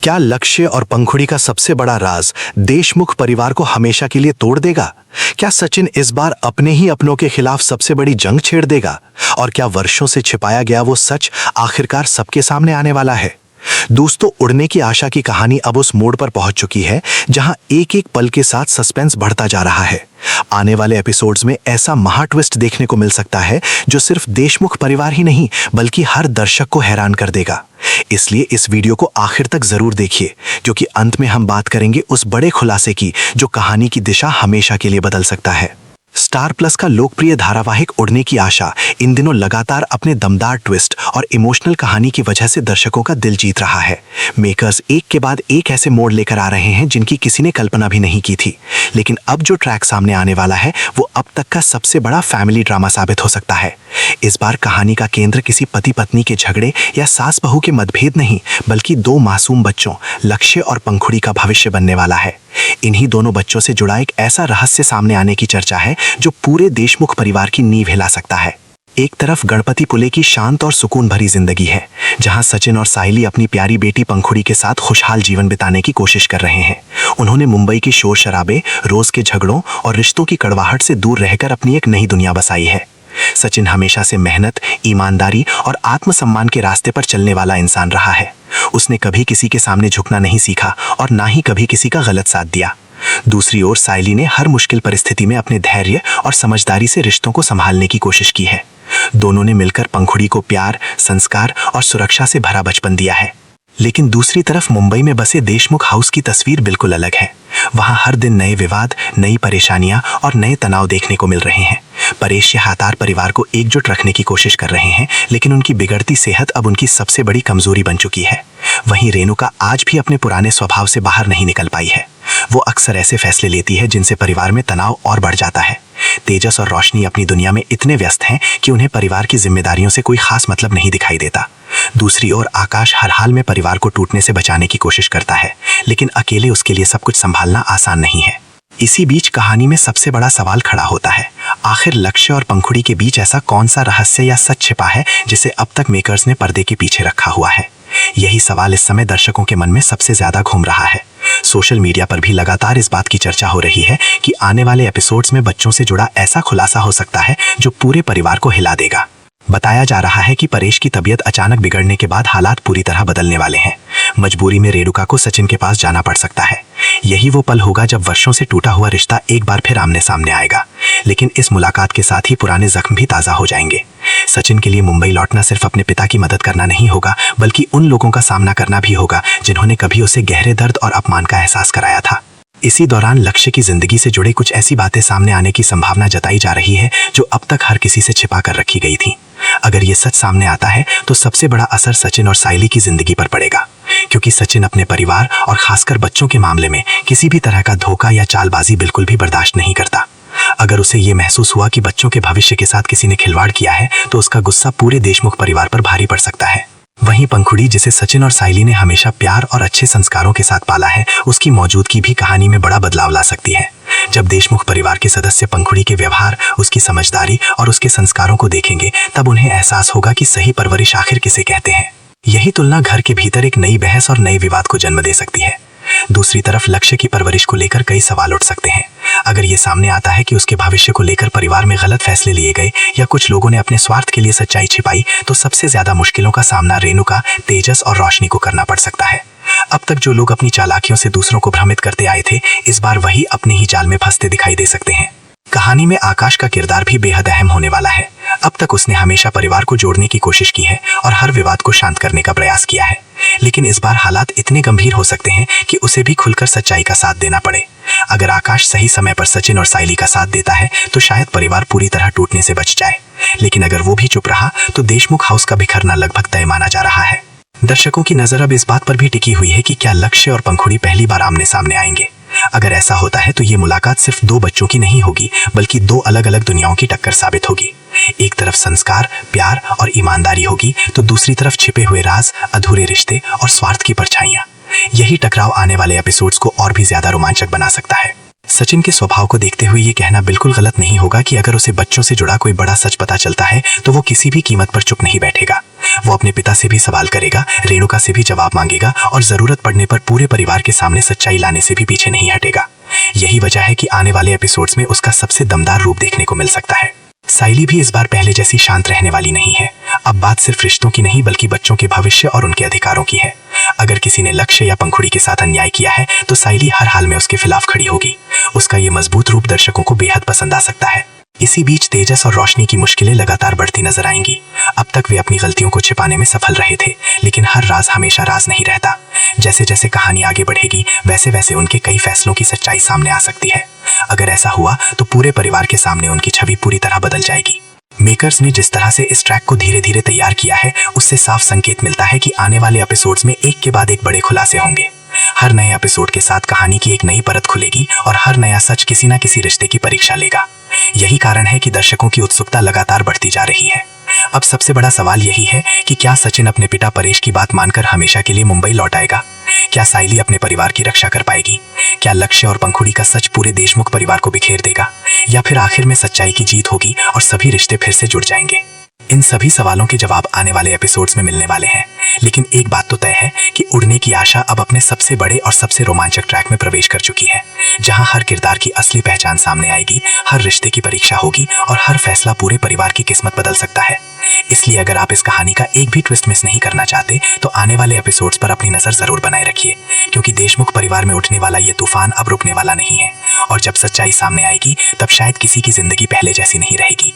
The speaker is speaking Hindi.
क्या लक्ष्य और पंखुड़ी का सबसे बड़ा राज देशमुख परिवार को हमेशा के लिए तोड़ देगा? क्या सचिन इस बार अपने ही अपनों के खिलाफ सबसे बड़ी जंग छेड़ देगा? और क्या वर्षों से छिपाया गया वो सच आखिरकार सबके सामने आने वाला है? दोस्तों, उड़ने की आशा की कहानी अब उस मोड़ पर पहुंच चुकी है जहां एक एक पल के साथ सस्पेंस बढ़ता जा रहा है। आने वाले एपिसोड्स में ऐसा महा ट्विस्ट देखने को मिल सकता है जो सिर्फ देशमुख परिवार ही नहीं बल्कि हर दर्शक को हैरान कर देगा। इसलिए इस वीडियो को आखिर तक जरूर देखिए, क्योंकि अंत में हम बात करेंगे उस बड़े खुलासे की जो कहानी की दिशा हमेशा के लिए बदल सकता है। स्टार प्लस का लोकप्रिय धारावाहिक उड़ने की आशा इन दिनों लगातार अपने दमदार ट्विस्ट और इमोशनल कहानी की वजह से दर्शकों का दिल जीत रहा है। मेकर्स एक के बाद एक ऐसे मोड़ लेकर आ रहे हैं जिनकी किसी ने कल्पना भी नहीं की थी। लेकिन अब जो ट्रैक सामने आने वाला है वो अब तक का सबसे बड़ा फैमिली ड्रामा साबित हो सकता है। इस बार कहानी का केंद्र किसी पति पत्नी के झगड़े या सास बहू के मतभेद नहीं, बल्कि दो मासूम बच्चों लक्ष्य और पंखुड़ी का भविष्य बनने वाला है। इन्हीं दोनों बच्चों से जुड़ा एक ऐसा रहस्य सामने आने की चर्चा है जो पूरे देशमुख परिवार की नींव हिला सकता है। एक तरफ गणपतिपुले की शांत और सुकून भरी जिंदगी है, जहां सचिन और साहिली अपनी प्यारी बेटी पंखुड़ी के साथ खुशहाल जीवन बिताने की कोशिश कर रहे हैं। उन्होंने मुंबई की शोर शराबे, रोज के झगड़ों और रिश्तों की कड़वाहट से दूर रहकर अपनी एक नई दुनिया बसाई है। सचिन हमेशा से मेहनत, ईमानदारी और आत्मसम्मान के रास्ते पर चलने वाला इंसान रहा है। उसने कभी किसी के सामने झुकना नहीं सीखा और ना ही कभी किसी का गलत साथ दिया। दूसरी ओर साइली ने हर मुश्किल परिस्थिति में अपने धैर्य और समझदारी से रिश्तों को संभालने की कोशिश की है। दोनों ने मिलकर पंखुड़ी को प्यार, संस्कार और सुरक्षा से भरा बचपन दिया है। लेकिन दूसरी तरफ मुंबई में बसे देशमुख हाउस की तस्वीर बिल्कुल अलग है। वहां हर दिन नए विवाद, नई परेशानियां और नए तनाव देखने को मिल रहे हैं। परेश हातार परिवार को एकजुट रखने की कोशिश कर रहे हैं, लेकिन उनकी बिगड़ती सेहत अब उनकी सबसे बड़ी कमजोरी बन चुकी है। वहीं रेणुका आज भी अपने पुराने स्वभाव से बाहर नहीं निकल पाई है। वो अक्सर ऐसे फैसले लेती है जिनसे परिवार में तनाव और बढ़ जाता है। तेजस और रोशनी अपनी दुनिया में इतने व्यस्त हैं कि उन्हें परिवार की जिम्मेदारियों से कोई खास मतलब नहीं दिखाई देता। दूसरी ओर आकाश हर हाल में परिवार को टूटने से बचाने की कोशिश करता है, लेकिन अकेले उसके लिए सब कुछ संभालना आसान नहीं है। इसी बीच कहानी में सबसे बड़ा सवाल खड़ा होता है, आखिर लक्ष्य और पंखुड़ी के बीच ऐसा कौन सा रहस्य या सच छिपा है जिसे अब तक मेकर्स ने पर्दे के पीछे रखा हुआ है? यही सवाल इस समय दर्शकों के मन में सबसे ज्यादा घूम रहा है। सोशल मीडिया पर भी लगातार इस बात की चर्चा हो रही है कि आने वाले एपिसोड्स में बच्चों से जुड़ा ऐसा खुलासा हो सकता है जो पूरे परिवार को हिला देगा। बताया जा रहा है कि परेश की तबीयत अचानक बिगड़ने के बाद हालात पूरी तरह बदलने वाले हैं। मजबूरी में रेणुका को सचिन के पास जाना पड़ सकता है। यही वो पल होगा जब वर्षों से टूटा हुआ रिश्ता एक बार फिर आमने सामने आएगा। लेकिन इस मुलाकात के साथ ही पुराने जख्म भी ताजा हो जाएंगे। सचिन के लिए मुंबई लौटना सिर्फ अपने पिता की मदद करना नहीं होगा, बल्कि उन लोगों का सामना करना भी होगा जिन्होंने कभी उसे गहरे दर्द और अपमान का एहसास कराया था। इसी दौरान लक्ष्य की जिंदगी से जुड़े कुछ ऐसी बातें सामने आने की संभावना जताई जा रही है जो अब तक हर किसी से छिपा कर रखी गई थी। अगर ये सच सामने आता है तो सबसे बड़ा असर सचिन और साइली की जिंदगी पर पड़ेगा, क्योंकि सचिन अपने परिवार और खासकर बच्चों के मामले में किसी भी तरह का धोखा या चालबाजी बिल्कुल भी बर्दाश्त नहीं करता। अगर उसे ये महसूस हुआ कि बच्चों के भविष्य के साथ किसी ने खिलवाड़ किया है तो उसका गुस्सा पूरे देशमुख परिवार पर भारी पड़ सकता है। वहीं पंखुड़ी, जिसे सचिन और साइली ने हमेशा प्यार और अच्छे संस्कारों के साथ पाला है, उसकी मौजूदगी भी कहानी में बड़ा बदलाव ला सकती है। जब देशमुख परिवार के सदस्य पंखुड़ी के व्यवहार, उसकी समझदारी और उसके संस्कारों को देखेंगे, तब उन्हें एहसास होगा कि सही परवरिश आखिर किसे कहते हैं। यही तुलना घर के भीतर एक नई बहस और नए विवाद को जन्म दे सकती है। दूसरी तरफ लक्ष्य की परवरिश को लेकर कई सवाल उठ सकते हैं। अगर ये सामने आता है कि उसके भविष्य को लेकर परिवार में गलत फैसले लिए गए या कुछ लोगों ने अपने स्वार्थ के लिए सच्चाई छिपाई, तो सबसे ज्यादा मुश्किलों का सामना रेणुका, तेजस और रोशनी को करना पड़ सकता है। अब तक जो लोग अपनी चालाकियों से दूसरों को भ्रमित करते आए थे, इस बार वही अपने ही जाल में फंसते दिखाई दे सकते हैं। कहानी में आकाश का किरदार भी बेहद अहम होने वाला है। अब तक उसने हमेशा परिवार को जोड़ने की कोशिश की है और हर विवाद को शांत करने का प्रयास किया है। लेकिन इस बार हालात इतने गंभीर हो सकते हैं कि उसे भी खुलकर सच्चाई का साथ देना पड़े। अगर आकाश सही समय पर सचिन और साइली का साथ देता है तो शायद परिवार पूरी तरह टूटने से बच जाए। लेकिन अगर वो भी चुप रहा तो देशमुख हाउस का बिखरना लगभग तय माना जा रहा है। दर्शकों की नजर अब इस बात पर भी टिकी हुई है कि क्या लक्ष्य और पंखुड़ी पहली बार आमने सामने आएंगे। अगर ऐसा होता है तो ये मुलाकात सिर्फ दो बच्चों की नहीं होगी, बल्कि दो अलग अलग दुनियाओं की टक्कर साबित होगी। एक तरफ संस्कार, प्यार और ईमानदारी होगी, तो दूसरी तरफ छिपे हुए राज, अधूरे रिश्ते और स्वार्थ की परछाइयां। यही टकराव आने वाले एपिसोड्स को और भी ज्यादा रोमांचक बना सकता है। सचिन के स्वभाव को देखते हुए ये कहना बिल्कुल गलत नहीं होगा कि अगर उसे बच्चों से जुड़ा कोई बड़ा सच पता चलता है तो वो किसी भी कीमत पर चुप नहीं बैठेगा। वो अपने पिता से भी सवाल करेगा, रेणुका से भी जवाब मांगेगा और जरूरत पड़ने पर पूरे परिवार के सामने सच्चाई लाने से भी पीछे नहीं हटेगा। यही वजह है कि आने वाले एपिसोड्स में उसका सबसे दमदार रूप देखने को मिल सकता है। साइली भी इस बार पहले जैसी शांत रहने वाली नहीं है। अब बात सिर्फ रिश्तों की नहीं बल्कि बच्चों के भविष्य और उनके अधिकारों की है। अगर किसी ने लक्ष्य या पंखुड़ी के साथ अन्याय किया है तो साइली हर हाल में उसके खिलाफ खड़ी होगी। उसका ये मजबूत रूप दर्शकों को बेहद पसंद आ सकता है। इसी बीच तेजस और रोशनी की मुश्किलें लगातार बढ़ती नजर आएंगी। अब तक वे अपनी गलतियों को छिपाने में सफल रहे थे, लेकिन हर राज हमेशा राज नहीं रहता। जैसे जैसे कहानी आगे बढ़ेगी वैसे वैसे उनके कई फैसलों की सच्चाई सामने आ सकती है। अगर ऐसा हुआ तो पूरे परिवार के सामने उनकी छवि पूरी तरह बदल जाएगी। मेकर्स ने जिस तरह से इस ट्रैक को धीरे धीरे तैयार किया है उससे साफ संकेत मिलता है कि आने वाले एपिसोड्स में एक के बाद एक बड़े खुलासे होंगे। हर नए एपिसोड के साथ कहानी की एक नई परत खुलेगी और हर नया सच किसी न किसी रिश्ते की परीक्षा लेगा। यही कारण है कि दर्शकों की उत्सुकता लगातार बढ़ती जा रही है। अब सबसे बड़ा सवाल यही है कि क्या सचिन अपने पिता परेश की बात मानकर हमेशा के लिए मुंबई लौट आएगा? क्या साइली अपने परिवार की रक्षा कर पाएगी? क्या लक्ष्य और पंखुड़ी का सच पूरे देशमुख परिवार को बिखेर देगा? या फिर आखिर में सच्चाई की जीत होगी और सभी रिश्ते फिर से जुड़ जाएंगे? इन सभी सवालों के जवाब आने वाले एपिसोड्स में मिलने वाले हैं, लेकिन एक बात तो तय है कि उड़ने की आशा अब अपने सबसे बड़े और सबसे रोमांचक ट्रैक में प्रवेश कर चुकी है, जहां हर किरदार की असली पहचान सामने आएगी, हर रिश्ते की परीक्षा होगी और हर फैसला पूरे परिवार की किस्मत बदल सकता है। इसलिए अगर आप इस कहानी का एक भी ट्विस्ट मिस नहीं करना चाहते तो आने वाले एपिसोड्स पर अपनी नजर जरूर बनाए रखिए, क्योंकि देशमुख परिवार में उठने वाला ये तूफान अब रुकने वाला नहीं है और जब सच्चाई सामने आएगी तब शायद किसी की जिंदगी पहले जैसी नहीं रहेगी।